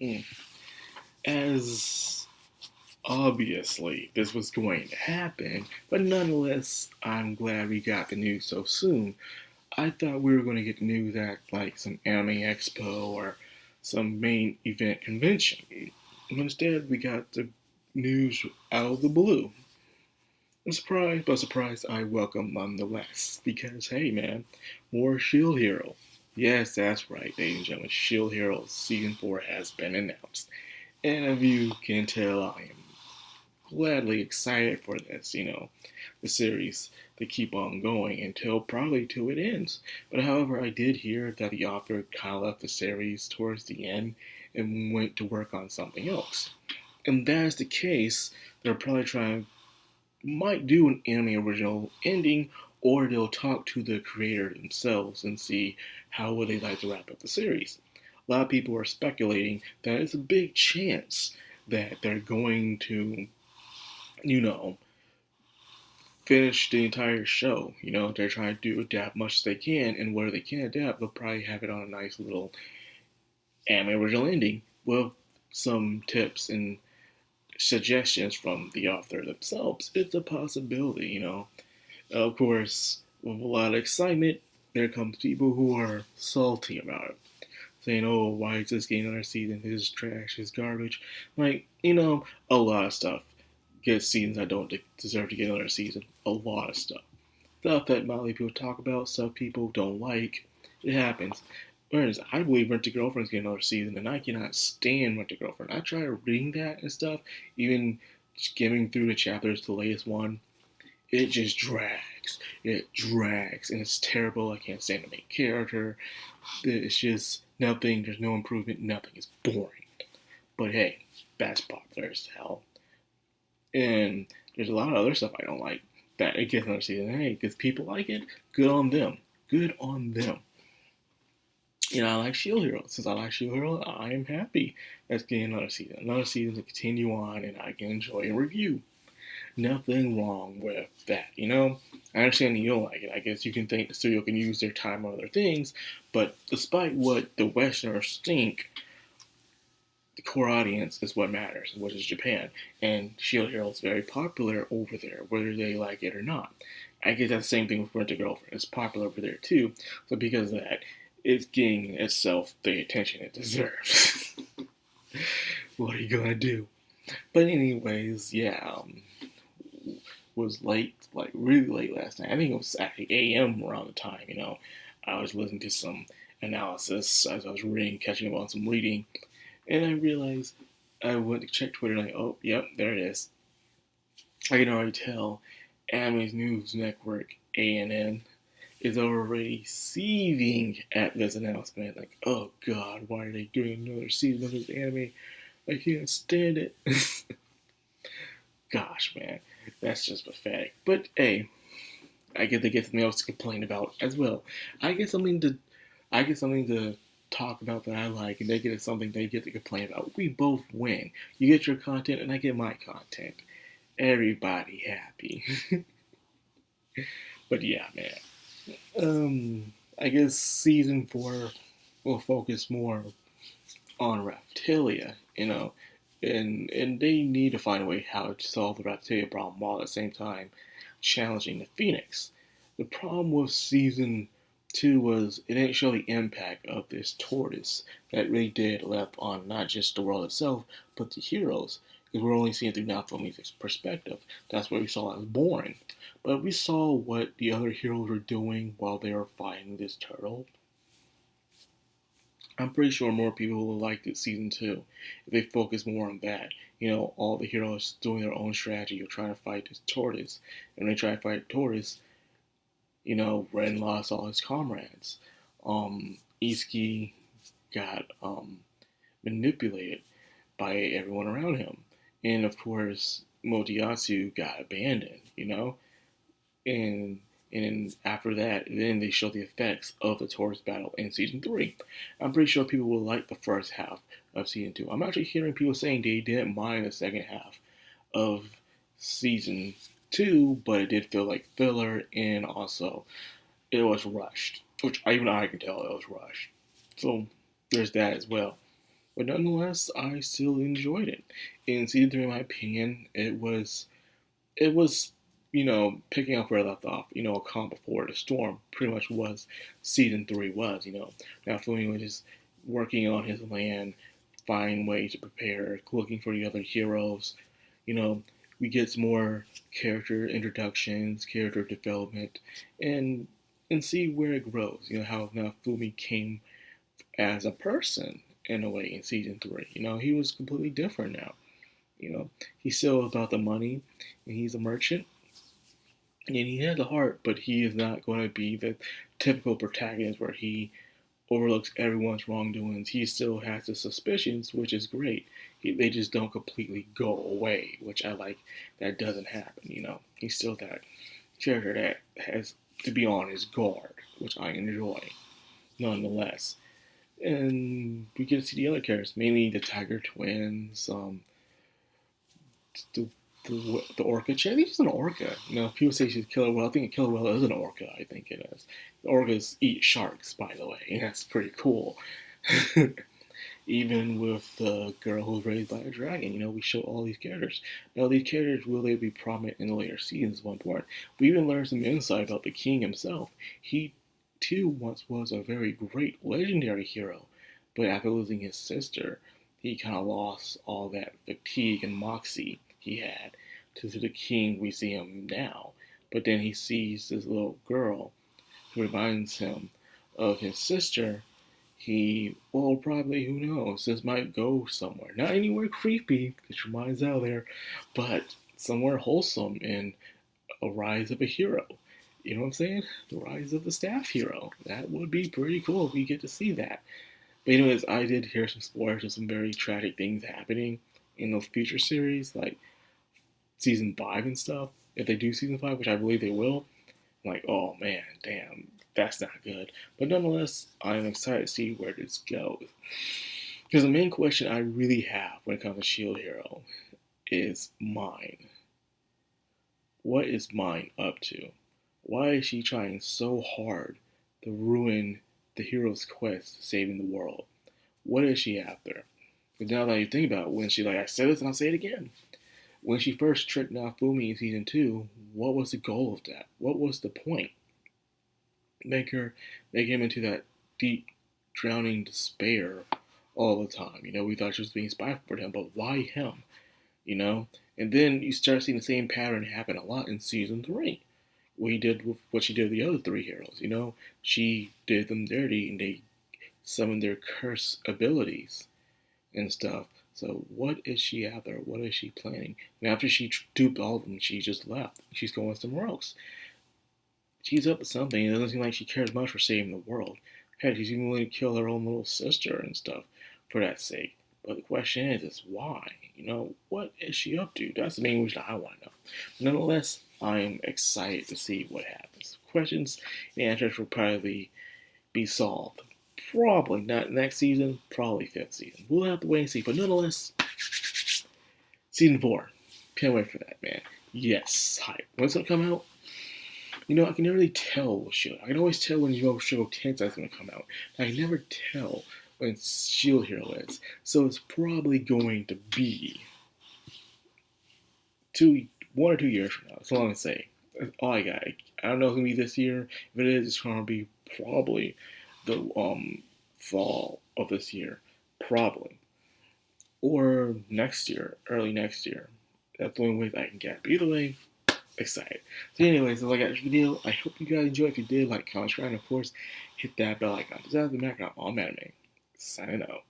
Mm. As obviously this was going to happen, but nonetheless, I'm glad we got the news so soon. I thought we were going to get news at like some anime expo or some main event convention. Instead, we got the news out of the blue. I'm surprised, but surprised I welcome nonetheless. Because hey man, more Shield Hero. Yes, that's right, ladies and gentlemen. Shield Hero Season 4 has been announced. And if you can tell, I am gladly excited for this, the series to keep on going until probably till it ends. But however, I did hear that the author kind of left the series towards the end and went to work on something else. And that is the case, they're probably trying might do an anime original ending, or they'll talk to the creator themselves and see how would they like to wrap up the series. A lot of people are speculating that it's a big chance that they're going to, you know, finish the entire show. They're trying to do adapt much as they can, and where they can adapt, they'll probably have it on a nice little anime original ending with some tips and suggestions from the author themselves. It's a possibility. Of course, with a lot of excitement, there comes people who are salty about it, saying, "Oh, why is this getting another season? This is trash. This is garbage." Like, a lot of stuff gets seasons that don't deserve to get another season. A lot of stuff. Stuff that Molly people talk about, stuff people don't like. It happens. Whereas I believe Rent a Girlfriend's getting another season, and I cannot stand Rent a Girlfriend. I try reading that and stuff, even skimming through the chapters, the latest one. It just drags. It drags, and it's terrible. I can't stand the main character. It's just nothing. There's no improvement. Nothing. It's boring. But hey, that's popular as hell. And there's a lot of other stuff I don't like that it gets another season. Hey, because people like it, good on them. Good on them. I like Shield Hero. Since I like Shield Hero, I am happy that's getting another season. Another season to continue on, and I can enjoy and review. Nothing wrong with that. I understand you don't like it. I guess you can think the studio can use their time on other things, but despite what the Westerners think, the core audience is what matters, which is Japan. And Shield Hero is very popular over there, whether they like it or not. I guess that's the same thing with Rent a Girlfriend. It's popular over there too. So because of that, it's getting itself the attention it deserves. What are you gonna do? But anyways, yeah, was late, like really late last night. I think it was actually AM around the time. I was listening to some analysis as I was reading, catching up on some reading, and I realized I went to check Twitter, like, oh, yep, there it is. I can already tell Anime News Network, ANN, is already seething at this announcement. Like, oh god, why are they doing another season of this anime? I can't stand it. Gosh, man, that's just pathetic. But hey, I get to get something else to complain about as well. I get something to, I get something to talk about that I like, and they get something they get to complain about. We both win. You get your content, and I get my content. Everybody happy. But yeah, man. I guess season 4 will focus more on Reptilia, and they need to find a way how to solve the Reptilia problem while at the same time challenging the Phoenix. The problem with season 2 was it didn't show the impact of this tortoise that really did left on not just the world itself, but the heroes. Because we're only seeing through natural music's perspective. That's what we saw as boring. But we saw what the other heroes were doing while they were fighting this turtle. I'm pretty sure more people will like this season 2 if they focus more on that. All the heroes doing their own strategy of trying to fight this tortoise. And when they try to fight the tortoise, Ren lost all his comrades. Iski got manipulated by everyone around him. And of course, Motoyatsu got abandoned. And and after that, then they show the effects of the Taurus battle in season 3. I'm pretty sure people will like the first half of season 2. I'm actually hearing people saying they didn't mind the second half of season 2, but it did feel like filler, and also it was rushed, which even I can tell it was rushed. So there's that as well. but nonetheless, I still enjoyed it. In season 3, in my opinion, it was picking up where I left off. A calm before the storm pretty much was season 3 was. Now Fumi was just working on his land, finding ways to prepare, looking for the other heroes. You know, we get some more character introductions, character development, and see where it grows. How now Fumi came as a person in a way in season 3. He was completely different now. He's still about the money, and he's a merchant, and he has a heart, but he is not going to be the typical protagonist where he overlooks everyone's wrongdoings. He still has his suspicions, which is great. They just don't completely go away, which I like. That doesn't happen. He's still that character that has to be on his guard, which I enjoy, nonetheless. And we get to see the other characters, mainly the Tiger Twins, the the orca. I think she's an orca. People say she's a killer whale. I think a killer whale is an orca. I think it is. The orcas eat sharks, by the way, and that's pretty cool. Even with the girl who was raised by a dragon, we show all these characters. Now, these characters, will they be prominent in the later seasons? One part. We even learn some insight about the king himself. He, too, once was a very great, legendary hero, but after losing his sister, he kind of lost all that fatigue and moxie he had to the king we see him now. But then he sees this little girl who reminds him of his sister. Probably, who knows, this might go somewhere. Not anywhere creepy, get your minds out there, but somewhere wholesome and a rise of a hero. You know what I'm saying? The rise of the staff hero. That would be pretty cool if we get to see that. But anyways, I did hear some spoilers of some very tragic things happening in those future series, like season 5 and stuff. If they do season 5, which I believe they will, I'm like, oh man, damn, that's not good. But nonetheless, I'm excited to see where this goes. Because the main question I really have when it comes to Shield Hero is Mine. What is Mine up to? Why is she trying so hard to ruin the hero's quest to saving the world? What is she after? Because now that you think about it, when she, like I said this and I'll say it again, when she first tricked Nafumi in season 2, what was the goal of that? What was the point? Make him into that deep, drowning despair all the time. We thought she was being spiteful for him, but why him? And then you start seeing the same pattern happen a lot in season 3. What she did with the other 3 heroes. She did them dirty, and they summoned their curse abilities and stuff. So what is she after? What is she planning? And after she duped all of them, she just left. She's going somewhere else. She's up to something. It doesn't seem like she cares much for saving the world. Heck, she's even willing to kill her own little sister and stuff for that sake. But the question is why? What is she up to? That's the main reason I want to know. Nonetheless, I am excited to see what happens. Questions and answers will probably be solved. Probably not next season, probably 5th season. We'll have to wait and see. But nonetheless, season 4. Can't wait for that, man. Yes, hype. When's it come out? I can never really tell with Shield. I can always tell when Show Tensei is going to come out. I can never tell when Shield Hero is. So it's probably going to be 1 or 2 years from now. That's all I'm going to say. That's all I got. I don't know if it's going to be this year. If it is, it's going to be probably the fall of this year. Probably. Or next year. Early next year. That's the only way I can get. But either way, excited. So anyways, that's all I got this video. I hope you guys enjoyed. If you did, like, comment, subscribe, and of course, hit that bell icon. This is the Madcrownxox. All Anime. Signing out.